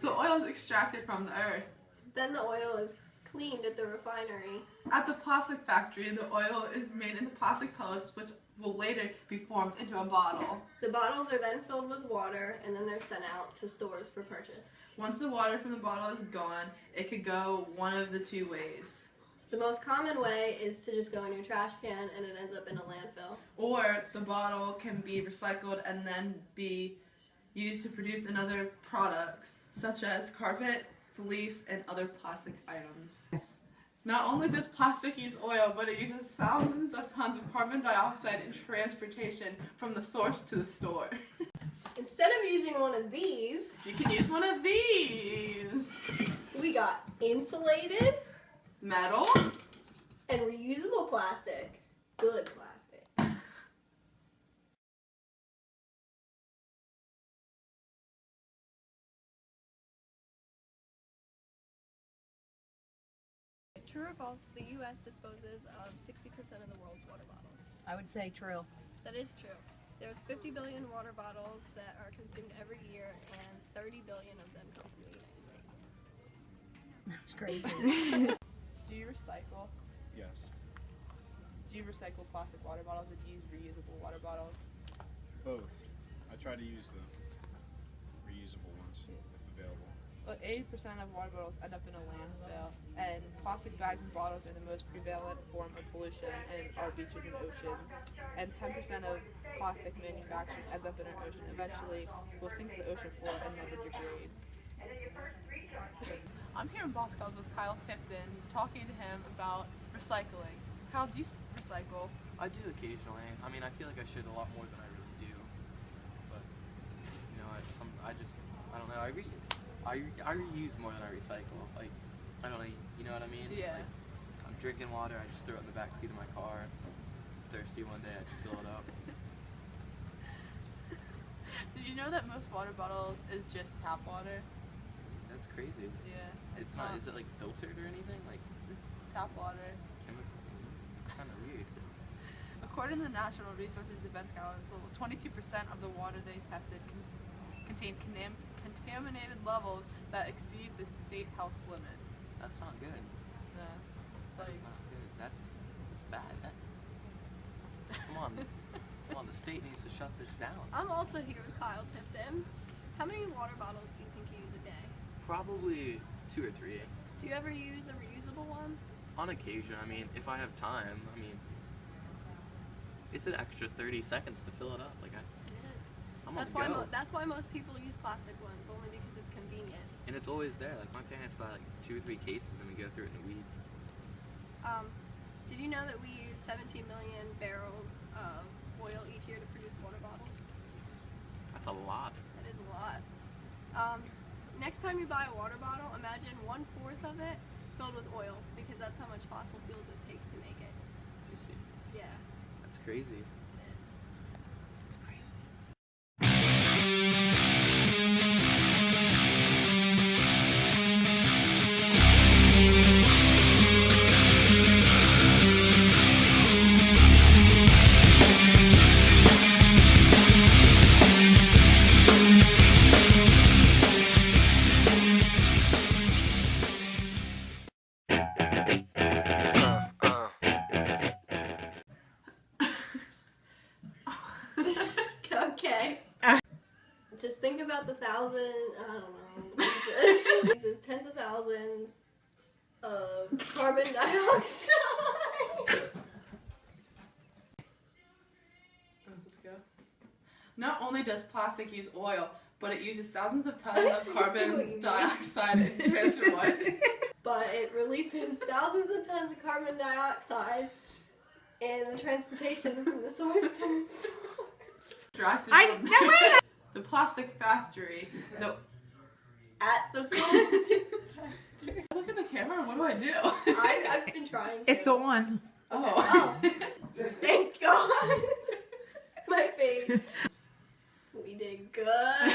The oil is extracted from the earth. Then the oil is cleaned at the refinery. At the plastic factory, the oil is made into plastic pellets, which will later be formed into a bottle. The bottles are then filled with water, and then they're sent out to stores for purchase. Once the water from the bottle is gone, it could go one of the two ways. The most common way is to just go in your trash can and it ends up in a landfill. Or the bottle can be recycled and then be used to produce another products, such as carpet, fleece, and other plastic items. Not only does plastic use oil, but it uses thousands of tons of carbon dioxide in transportation from the source to the store. Instead of using one of these, You can use one of these. we got insulated Metal. and reusable plastic. Good plastic. True or false, the U.S. disposes of 60% of the world's water bottles. I would say true. That is true. There's 50 billion water bottles that are consumed every year, and 30 billion of them come from the United States. That's crazy. Do you recycle? Yes, Do you recycle plastic water bottles, or do you use reusable water bottles? both. I try to use the reusable ones if available. Well, 80% of water bottles end up in a landfill, and plastic bags and bottles are the most prevalent form of pollution in our beaches and oceans. And 10% of plastic manufactured ends up in our ocean. Eventually, will sink to the ocean floor and never degrade. I'm here in Boscov with Kyle Tipton, talking to him about recycling. Kyle, do you recycle? I do occasionally. I mean, I feel like I should a lot more than I really do. But you know, I don't know. I reuse more than I recycle. Like, I don't know. You know what I mean? Yeah. Like, I'm drinking water. I just throw it in the back seat of my car. I'm thirsty one day, I just fill it up. Did you know that most water bottles is just tap water? That's crazy. Yeah. It's not. Is it like filtered or anything? Like It's tap water. chemical? It's kind of weird. According to the National Resources Defense Council, 22% of the water they tested contained contaminated levels that exceed the state health limits. That's not good. Yeah. It's That's like, not good. That's bad. Come on. Come on. The state needs to shut this down. I'm also here with Kyle Tipton. How many water bottles do you think you use a day? Probably 2 or 3. Do you ever use a reusable one? On occasion, I mean, if I have time, I mean, it's an extra 30 seconds to fill it up. Like, I'm on That's the why go. that's why most people use plastic ones, only because it's convenient. And it's always there. Like, my parents buy like 2 or 3 cases and we go through it in a week. Did you know that we use 17 million barrels of oil each year to produce water bottles? That's a lot. That is a lot. Next time you buy a water bottle, imagine 1/4 of it filled with oil, because that's how much fossil fuels it takes to make it. You see, Yeah, that's crazy. it is. It's crazy. Okay. Just think about the Jesus, tens of thousands of carbon dioxide. How does this go? Not only does plastic use oil, but it uses thousands of tons of I see what you carbon mean. dioxide in transfer what? But it releases thousands of tons of carbon dioxide in the transportation from the source to the store. Extracted from the plastic factory. No, At the plastic factory. look at the camera. What do I do? I've been trying to. It's on. Oh. Thank God. My face. We did good.